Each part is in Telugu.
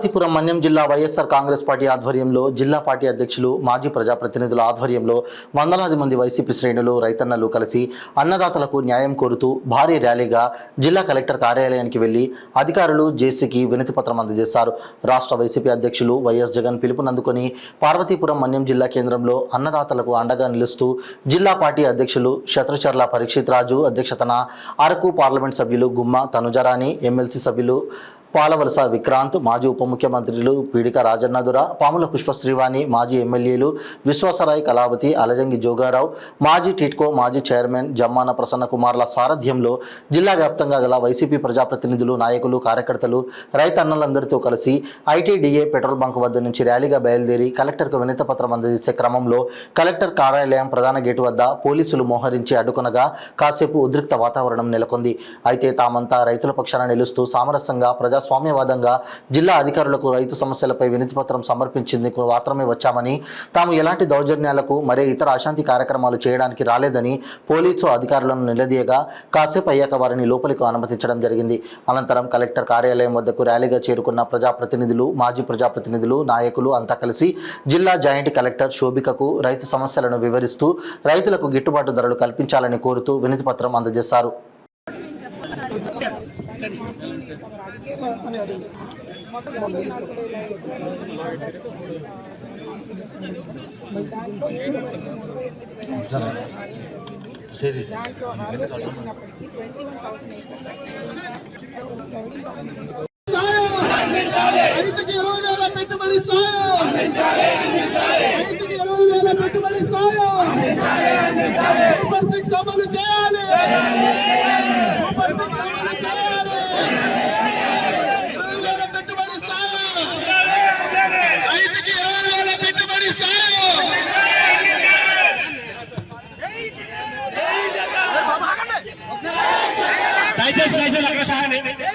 పార్వతీపురం మన్యం జిల్లా వైఎస్ఆర్ కాంగ్రెస్ పార్టీ ఆధ్వర్యంలో జిల్లా పార్టీ అధ్యక్షులు మాజీ ప్రజాప్రతినిధుల ఆధ్వర్యంలో వందలాది మంది వైసీపీ శ్రేణులు రైతన్నలు కలిసి అన్నదాతలకు న్యాయం కోరుతూ భారీ ర్యాలీగా జిల్లా కలెక్టర్ కార్యాలయానికి వెళ్లి అధికారులు జేసీకి వినతిపత్రం అందజేశారు. రాష్ట్ర వైసీపీ అధ్యక్షులు వైఎస్ జగన్ పిలుపునందుకొని పార్వతీపురం మన్యం జిల్లా కేంద్రంలో అన్నదాతలకు అండగా నిలుస్తూ జిల్లా పార్టీ అధ్యక్షులు శత్రుచర్ల పరీక్షిత్ రాజు అధ్యక్షతన అరకు పార్లమెంట్ సభ్యులు గుమ్మ తనుజరాణి, ఎమ్మెల్సీ సభ్యులు పాలవలస విక్రాంత్, మాజీ ఉప ముఖ్యమంత్రులు పీడిక రాజన్నదుర, పాముల పుష్ప శ్రీవాణి, మాజీ ఎమ్మెల్యేలు విశ్వాసరాయ్ కళావతి, అలజంగి జోగారావు, మాజీ టిట్కో మాజీ చైర్మన్ జమ్మాన ప్రసన్న కుమార్ల సారథ్యంలో జిల్లా వ్యాప్తంగా గల వైసీపీ ప్రజాప్రతినిధులు, నాయకులు, కార్యకర్తలు, రైతన్నలందరితో కలిసి ఐటీడీఏ పెట్రోల్ బంక్ వద్ద నుంచి ర్యాలీగా బయలుదేరి కలెక్టర్కు వినతిపత్రం అందజేసే క్రమంలో కలెక్టర్ కార్యాలయం ప్రధాన గేటు వద్ద పోలీసులు మోహరించి అడ్డుకొనగా కాసేపు ఉద్రిక్త వాతావరణం నెలకొంది. అయితే తామంతా రైతుల పక్షాన నిలుస్తూ సామరస్యంగా ప్రజాస్వామ్యవాదంగా జిల్లా అధికారులకు రైతు సమస్యలపై వినతిపత్రం సమర్పించేందుకు మాత్రమే వచ్చామని, తాము ఎలాంటి దౌర్జన్యాలకు మరే ఇతర అశాంతి కార్యక్రమాలు చేయడానికి రాలేదని పోలీసు అధికారులను నిలదీయగా కాసేపు అయ్యాక వారిని లోపలికి అనుమతించడం జరిగింది. అనంతరం కలెక్టర్ కార్యాలయం వద్దకు ర్యాలీగా చేరుకున్న ప్రజాప్రతినిధులు, మాజీ ప్రజాప్రతినిధులు, నాయకులు అంతా కలిసి జిల్లా జాయింట్ కలెక్టర్ శోభికకు రైతు సమస్యలను వివరిస్తూ రైతులకు గిట్టుబాటు ధరలు కల్పించాలని కోరుతూ వినతిపత్రం అందజేశారు.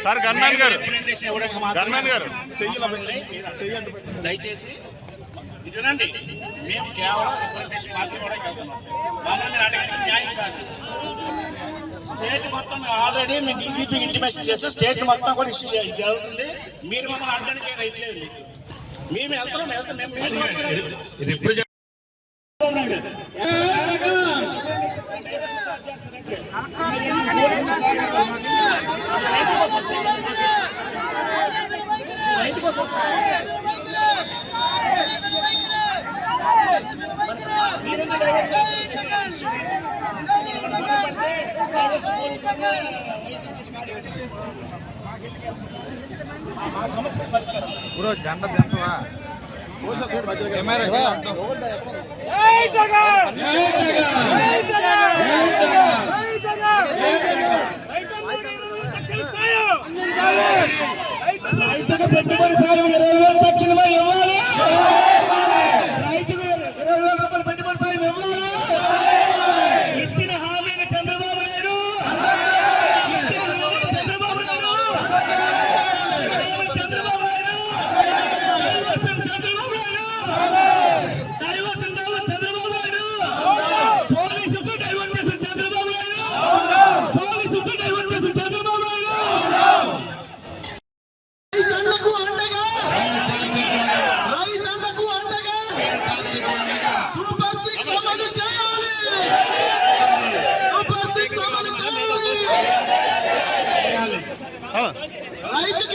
సార్ గన్మెన్ గారు దయచేసి వినండి. మేము కేవలం రిప్రజెంటేషన్ మాత్రం కూడా వెళ్తున్నాం. మమ్మల్ని అడిగిన న్యాయం కాదు. స్టేట్ మొత్తం ఆల్రెడీ మీ డీజీపీకి ఇంటిమేషన్ చేస్తే స్టేట్ మొత్తం కూడా ఇష్యూ జరుగుతుంది. మీరు మమ్మల్ని అడ్డానికి రైట్లేదు. మీకు మేము వెళ్తాం మేము పెట్టుబడి సాయం 20,000 తక్షణమే ఇవ్వాలి. రైతులు 20,000 రూపాయలు పెట్టుబడి సాయం ఇవ్వాలి. ఇచ్చిన హామీని చంద్రబాబు నాయుడు పోలీసుకు డైవర్ట్ చేసిన చంద్రబాబు నాయుడు పోలీసుకు డైవర్ట్ చేసిన చంద్రబాబు నాయుడు సూపర్ 6 అమలు చేయాలి. సూపర్ 6 అమలు చేయాలి. రైతుకి